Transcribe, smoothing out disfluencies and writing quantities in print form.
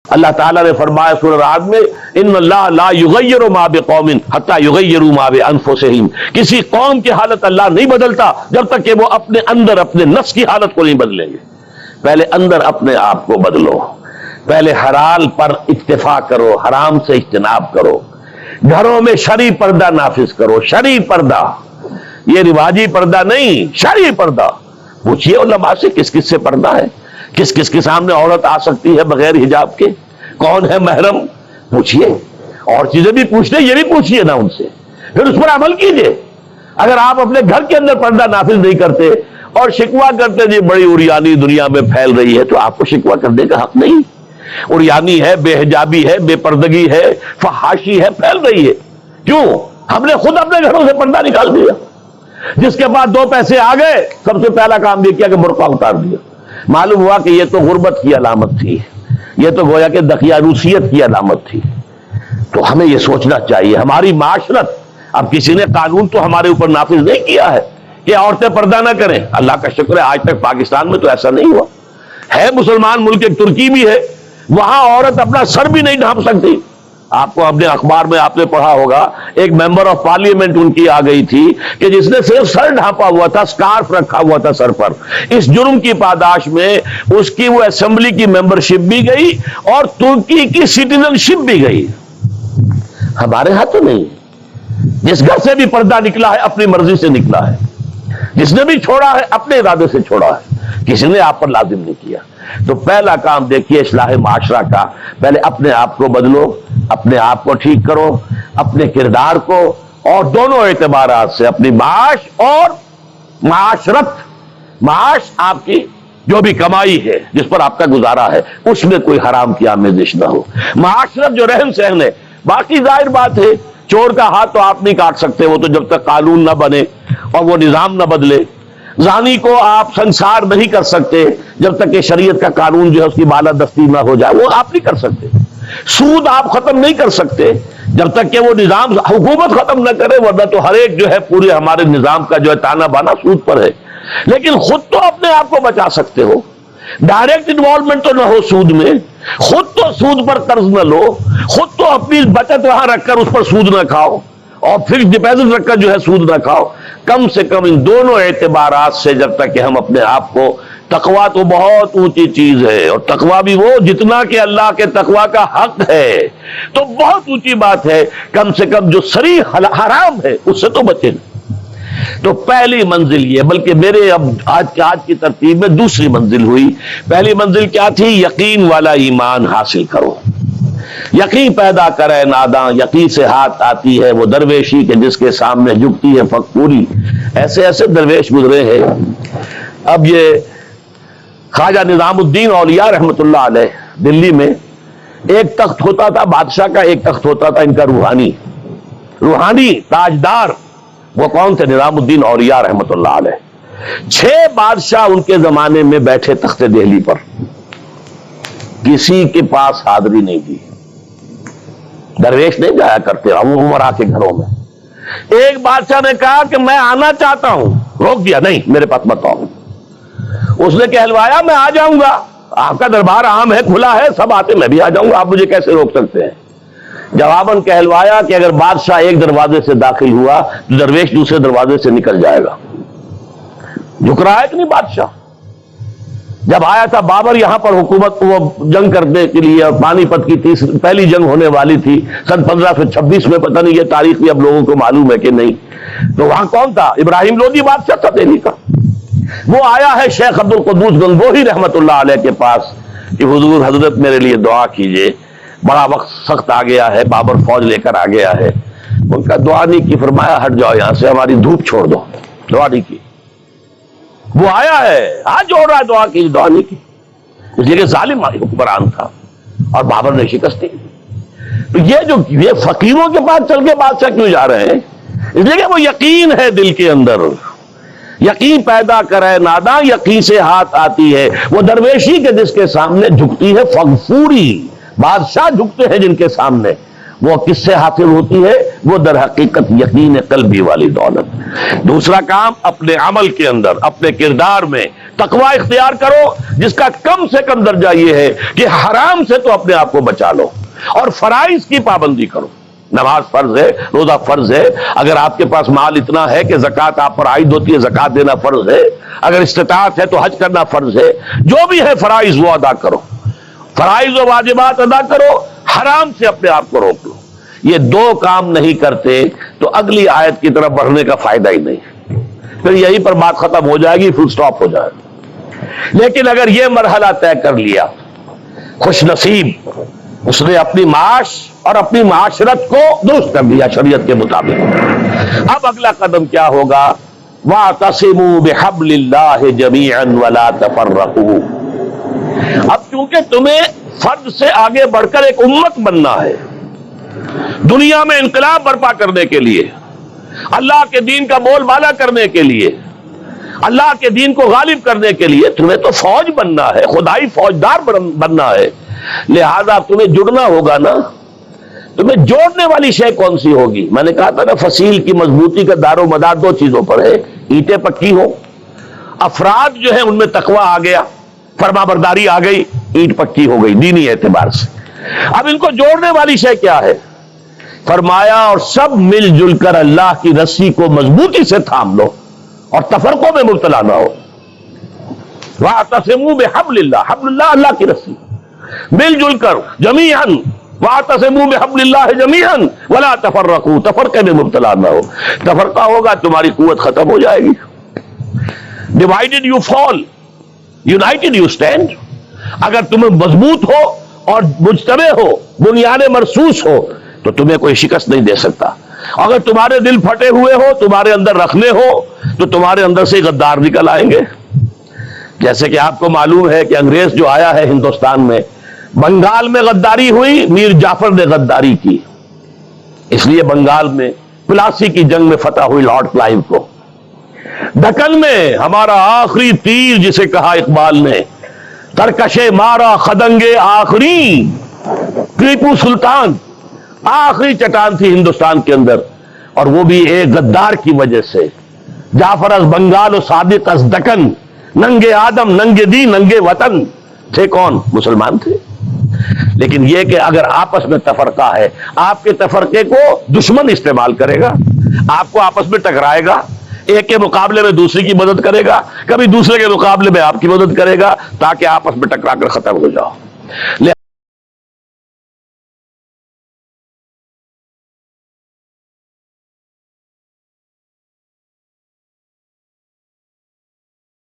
اللہ تعالیٰ نے فرمایا سورہ رعد میں ان اللہ لا یغیر ما بقوم حتی یغیروا ما بانفسہم، کسی قوم کی حالت اللہ نہیں بدلتا جب تک کہ وہ اپنے اندر اپنے نفس کی حالت کو نہیں بدلیں گے۔ پہلے اندر اپنے آپ کو بدلو، پہلے حلال پر اکتفا کرو، حرام سے اجتناب کرو، گھروں میں شرعی پردہ نافذ کرو، شرعی پردہ، یہ رواجی پردہ نہیں، شرعی پردہ۔ پوچھئے علماء سے کس کس سے پردہ ہے، کس کس کے سامنے عورت آ سکتی ہے بغیر حجاب کے، کون ہے محرم، پوچھئے۔ اور چیزیں بھی پوچھتے یہ بھی پوچھئے نا ان سے، پھر اس پر عمل کیجئے۔ اگر آپ اپنے گھر کے اندر پردہ نافذ نہیں کرتے اور شکوہ کرتے جی بڑی عریانی دنیا میں پھیل رہی ہے، تو آپ کو شکوہ کرنے کا حق نہیں۔ عریانی ہے، بے حجابی ہے، بے پردگی ہے، فحاشی ہے، پھیل رہی ہے، کیوں؟ ہم نے خود اپنے گھروں سے پردہ نکال دیا۔ جس کے بعد 2 پیسے آ گئے، سب سے پہلا کام یہ کیا کہ برقع اتار دیا۔ معلوم ہوا کہ یہ تو غربت کی علامت تھی، یہ تو گویا کہ دقیانوسیت کی علامت تھی۔ تو ہمیں یہ سوچنا چاہیے، ہماری معاشرت، اب کسی نے قانون تو ہمارے اوپر نافذ نہیں کیا ہے کہ عورتیں پردہ نہ کریں، اللہ کا شکر ہے آج تک پاکستان میں تو ایسا نہیں ہوا ہے۔ مسلمان ملک ایک ترکی بھی ہے، وہاں عورت اپنا سر بھی نہیں ڈھانپ سکتی۔ آپ کو اپنے اخبار میں آپ نے پڑھا ہوگا، ایک ممبر آف پارلیمنٹ ان کی آ گئی تھی کہ جس نے صرف سر ڈھانپا ہوا تھا، سکارف رکھا ہوا تھا سر پر، اس جرم کی پاداش میں اس کی وہ اسمبلی کی ممبرشپ بھی گئی اور ترکی کی سٹیزن شپ بھی گئی۔ ہمارے ہاں تو نہیں، جس گھر سے بھی پردہ نکلا ہے اپنی مرضی سے نکلا ہے، جس نے بھی چھوڑا ہے اپنے ارادے سے چھوڑا ہے، کسی نے آپ پر لازم نہیں کیا۔ تو پہلا کام دیکھیے اصلاح معاشرہ کا، پہلے اپنے آپ کو بدلو، اپنے آپ کو ٹھیک کرو، اپنے کردار کو، اور دونوں اعتبارات سے اپنی معاش اور معاشرت، معاش آپ کی جو بھی کمائی ہے جس پر آپ کا گزارا ہے اس میں کوئی حرام کی آمیزش نہ ہو، معاشرت جو رہن سہن ہے، باقی ظاہر بات ہے چور کا ہاتھ تو آپ نہیں کاٹ سکتے، وہ تو جب تک قانون نہ بنے اور وہ نظام نہ بدلے، زانی کو آپ سنسار نہیں کر سکتے جب تک کہ شریعت کا قانون جو ہے اس کی بالادستی نہ ہو جائے، وہ آپ نہیں کر سکتے، سود آپ ختم نہیں کر سکتے جب تک کہ وہ نظام حکومت ختم نہ کرے، ورنہ تو ہر ایک جو ہے پورے ہمارے نظام کا جو ہے تانا بانا سود پر ہے۔ لیکن خود تو اپنے آپ کو بچا سکتے ہو، ڈائریکٹ انوالومنٹ تو نہ ہو سود میں، خود تو سود پر قرض نہ لو، خود تو اپنی بچت وہاں رکھ کر اس پر سود نہ کھاؤ، اور فکس ڈپازٹ رکھ کر جو ہے سود نہ کھاؤ۔ کم سے کم ان دونوں اعتبارات سے جب تک کہ ہم اپنے آپ کو، تقویٰ تو بہت اونچی چیز ہے، اور تقویٰ بھی وہ جتنا کہ اللہ کے تقویٰ کا حق ہے، تو بہت اونچی بات ہے، کم سے کم جو صریح حرام ہے اس سے تو بچیں۔ تو پہلی منزل یہ، بلکہ میرے اب آج کی ترتیب میں دوسری منزل ہوئی۔ پہلی منزل کیا تھی؟ یقین والا ایمان حاصل کرو، یقین پیدا کرے ناداں، یقین سے ہاتھ آتی ہے وہ درویشی کہ جس کے سامنے جھکتی ہے فقوری۔ ایسے ایسے درویش گزرے ہیں۔ اب یہ خواجہ نظام الدین اولیاء رحمت اللہ علیہ، دلی میں ایک تخت ہوتا تھا بادشاہ کا، ایک تخت ہوتا تھا ان کا روحانی تاجدار۔ وہ کون تھے؟ نظام الدین اولیاء رحمت اللہ علیہ۔ 6 بادشاہ ان کے زمانے میں بیٹھے تخت دہلی پر، کسی کے پاس حاضری نہیں دی، درویش نہیں جایا کرتے عمرا کے گھروں میں۔ ایک بادشاہ نے کہا کہ میں آنا چاہتا ہوں، روک دیا، نہیں میرے پاس مت آؤ۔ اس نے کہلوایا میں آ جاؤں گا، آپ کا دربار عام ہے، کھلا ہے، سب آتے، میں بھی آ جاؤں گا، آپ مجھے کیسے روک سکتے ہیں؟ جواباً کہلوایا کہ اگر بادشاہ ایک دروازے سے داخل ہوا تو درویش دوسرے دروازے سے نکل جائے گا۔ جھک رہا ہے کہ نہیں بادشاہ؟ جب آیا تھا بابر یہاں پر حکومت وہ جنگ کرنے کے لیے، پانی پت کی پہلی جنگ ہونے والی تھی سن 1526 میں، پتہ نہیں یہ تاریخ بھی اب لوگوں کو معلوم ہے کہ نہیں، تو وہاں کون تھا؟ ابراہیم لودھی بادشاہ تھا دہلی کا۔ وہ آیا ہے شیخ عبد القدوس گنگوہی رحمت اللہ علیہ کے پاس کہ حضور حضرت میرے لیے دعا کیجئے، بڑا وقت سخت آ گیا ہے، بابر فوج لے کر آ گیا ہے۔ ان کا دعا نہیں کی، فرمایا ہٹ جاؤ یہاں سے، ہماری دھوپ چھوڑ دو، دعا نہیں کی۔ وہ آیا ہے ہاتھ جوڑ رہا ہے، دعا کی، دعا نہیں کی، اس لیے کہ ظالم حکمران تھا اور بابر نے شکست دی۔ تو یہ فقیروں کے پاس چل کے بادشاہ کیوں جا رہے ہیں؟ اس لیے کہ وہ یقین ہے دل کے اندر، یقین پیدا کرے ناداں، یقین سے ہاتھ آتی ہے وہ درویشی کے جس کے سامنے جھکتی ہے فغفوری۔ بادشاہ جھکتے ہیں جن کے سامنے، وہ کس سے حاصل ہوتی ہے؟ وہ در حقیقت یقین قلبی والی دولت۔ دوسرا کام، اپنے عمل کے اندر، اپنے کردار میں تقوی اختیار کرو جس کا کم سے کم درجہ یہ ہے کہ حرام سے تو اپنے آپ کو بچا لو، اور فرائض کی پابندی کرو۔ نماز فرض ہے، روزہ فرض ہے، اگر آپ کے پاس مال اتنا ہے کہ زکوٰۃ آپ پر عائد ہوتی ہے، زکوٰۃ دینا فرض ہے، اگر استطاعت ہے تو حج کرنا فرض ہے، جو بھی ہے فرائض وہ ادا کرو، فرائض و واجبات ادا کرو، حرام سے اپنے آپ کو روک لو۔ یہ دو کام نہیں کرتے تو اگلی آیت کی طرف بڑھنے کا فائدہ ہی نہیں، پھر یہیں پر بات ختم ہو جائے گی، فل سٹاپ ہو جائے گا۔ لیکن اگر یہ مرحلہ طے کر لیا، خوش نصیب، اس نے اپنی معاش اور اپنی معاشرت کو درست کر دیا شریعت کے مطابق۔ اب اگلا قدم کیا ہوگا؟ وَاعْتَصِمُوا بِحَبْلِ اللَّهِ جَمِيعًا وَلَا تَفَرَّقُوا۔ اب چونکہ تمہیں فرد سے آگے بڑھ کر ایک امت بننا ہے، دنیا میں انقلاب برپا کرنے کے لیے، اللہ کے دین کا بول بالا کرنے کے لیے، اللہ کے دین کو غالب کرنے کے لیے تمہیں تو فوج بننا ہے، خدائی فوجدار بننا ہے، لہذا تمہیں جڑنا ہوگا نا۔ تمہیں جوڑنے والی شے کون سی ہوگی؟ میں نے کہا تھا نا، فصیل کی مضبوطی کا دار و مدار دو چیزوں پر ہے، اینٹیں پکی ہو، افراد جو ہیں ان میں تقوی آ گیا، فرما برداری آ گئی، اینٹ پکی ہو گئی دینی اعتبار سے۔ اب ان کو جوڑنے والی شے کیا ہے؟ فرمایا اور سب مل جل کر اللہ کی رسی کو مضبوطی سے تھام لو اور تفرقوں میں مبتلا نہ ہو۔ وَاعْتَصِمُوا بِحَبْلِ اللَّهِ، حبل اللہ، اللہ کی رسی، مل جل کر جمیعاً، وَاعْتَصِمُوا بِحَبْلِ اللَّهِ جَمِيعًا وَلَا تَفَرَّقُوا، تفرقے میں مبتلا نہ ہو۔ تفرقہ ہوگا تمہاری قوت ختم ہو جائے گی۔ Divided you fall, United you stand. اگر تم مضبوط ہو اور مجتمع ہو، بنیاد مرصوص ہو، تو تمہیں کوئی شکست نہیں دے سکتا۔ اگر تمہارے دل پھٹے ہوئے ہو، تمہارے اندر رکھنے ہو، تو تمہارے اندر سے غدار نکل آئیں گے۔ جیسے کہ آپ کو معلوم ہے کہ انگریز جو آیا ہے ہندوستان میں، بنگال میں غداری ہوئی، میر جعفر نے غداری کی، اس لیے بنگال میں پلاسی کی جنگ میں فتح ہوئی لارڈ کلائیو کو۔ دکن میں ہمارا آخری تیر جسے کہا اقبال نے، ترکشے مارا خدنگے آخری، ٹیپو سلطان آخری چٹان تھی ہندوستان کے اندر، اور وہ بھی ایک غدار کی وجہ سے۔ جعفر از بنگال و صادق از دکن، ننگے آدم ننگے دی ننگے وطن، تھے کون؟ مسلمان تھے۔ لیکن یہ کہ اگر آپس میں تفرقہ ہے، آپ کے تفرقے کو دشمن استعمال کرے گا، آپ کو آپس میں ٹکرائے گا، ایک کے مقابلے میں دوسرے کی مدد کرے گا، کبھی دوسرے کے مقابلے میں آپ کی مدد کرے گا، تاکہ آپس میں ٹکرا کر ختم ہو جاؤ۔